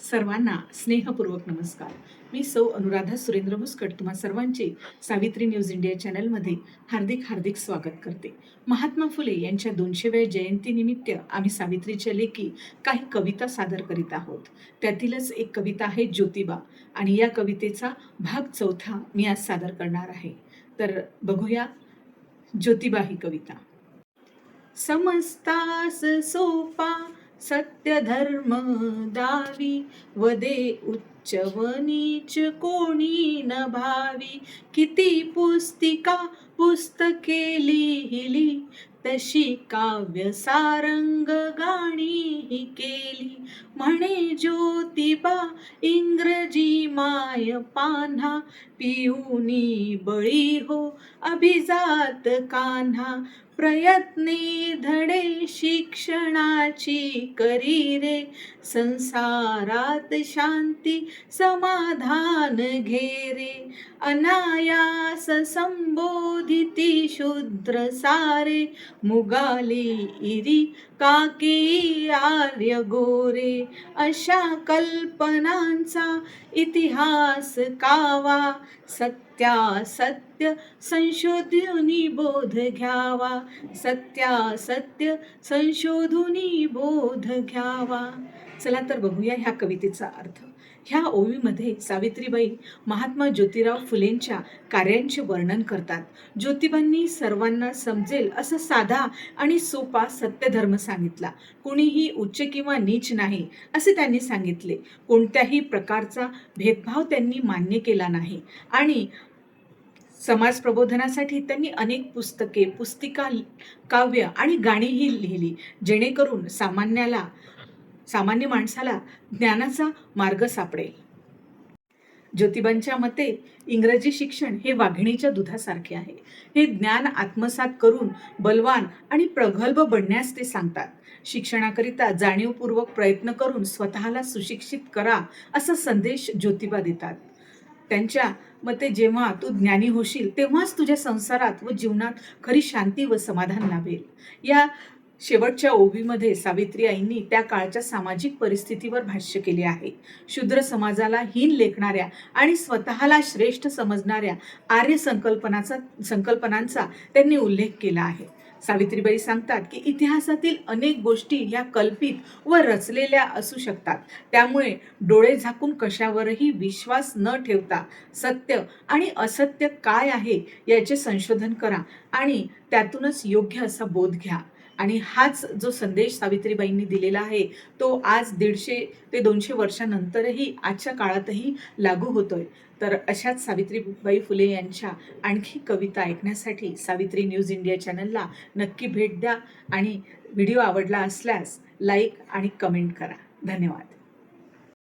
सर्वांना स्नेहपूर्वक नमस्कार. मी सौ अनुराधा सुरेंद्र मुस्कट तुम्हा सर्वांचे सावित्री न्यूज इंडिया चॅनलमध्ये हार्दिक हार्दिक स्वागत करते. महात्मा फुले यांच्या 200व्या जयंतीनिमित्त आम्ही सावित्रीच्या लेखी काही कविता सादर करीत आहोत. त्यातीलच एक कविता आहे ज्योतिबा आणि या कवितेचा भाग 4 मी आज सादर करणार आहे. तर बघूया ज्योतिबा ही कविता. समस्तास सोपा सत्य धर्म दावी, वदे उच्च व नीच कोणी न भावी. किती पुस्तिका पुस्तके लिहिली, तशी काव्य सारंग गाणी केली. म्हणे ज्योतिबा इंग्रजी माय पान्हा, पिऊनी बळी हो अभिजात कान्हा. प्रयत्ने धडे शिक्षणाची करी रे, संसारात शांती समाधान घे रे. अनायास संबोधिती शूद्र सारे, मुगाली इरी काके आर्य गोरे. अशा कल्पनांचा इतिहास कावा, सत्यासत्य संशोधुनी बोध घ्यावा. सत्यासत्य संशोधुनी बोध घ्यावा. चला तर बघूया ह्या कवितेचा अर्थ. ह्या ओवीमध्ये सावित्रीबाई महात्मा ज्योतिराव फुलेंच्या कार्यांचे वर्णन करतात. ज्योतिबांनी सर्वांना समजेल असा साधा आणि सोपा सत्यधर्म सांगितला. कुणीही उच्च किंवा नीच नाही असे त्यांनी सांगितले. कोणत्याही प्रकारचा भेदभाव त्यांनी मान्य केला नाही आणि समाज प्रबोधनासाठी त्यांनी अनेक पुस्तके, पुस्तिका, काव्य आणि गाणीही लिहिली, जेणेकरून सामान्य माणसाला ज्ञानाचा मार्ग सापडेल. ज्योतिबांच्या मते इंग्रजी शिक्षण हे वाघिणीच्या दुधासारखे आहे. हे ज्ञान आत्मसात करून बलवान आणि प्रगल्भ बनण्यास ते सांगतात. शिक्षणाकरिता जाणीवपूर्वक प्रयत्न करून स्वतःला सुशिक्षित करा असा संदेश ज्योतिबा देतात. त्यांच्या मते जेव्हा तू ज्ञानी होशील तेव्हाच तुझ्या संसारात व जीवनात खरी शांती व समाधान लाभेल. या शेवटच्या ओवीमध्ये सावित्री आईंनी त्या काळच्या सामाजिक परिस्थितीवर भाष्य केले आहे. शूद्र समाजाला हीन लेखणाऱ्या आणि स्वतःला श्रेष्ठ समजणाऱ्या आर्य संकल्पनांचा त्यांनी उल्लेख केला आहे. सावित्रीबाई सांगतात की इतिहासातील अनेक गोष्टी ह्या कल्पित व रचलेल्या असू शकतात. त्यामुळे डोळे झाकून कशावरही विश्वास न ठेवता सत्य आणि असत्य काय आहे याचे संशोधन करा आणि त्यातूनच योग्य असा बोध घ्या. आणि हाच जो संदेश सावित्रीबाईंनी दिलेला आहे तो आज 150 ते 200 वर्षानंतरही आजच्या काळातही लागू होतोय. तर अशाच सावित्रीबाई फुले यांच्या आणखी कविता ऐकण्यासाठी सावित्री न्यूज इंडिया चॅनलला नक्की भेट द्या आणि व्हिडिओ आवडला असल्यास लाईक आणि कमेंट करा. धन्यवाद.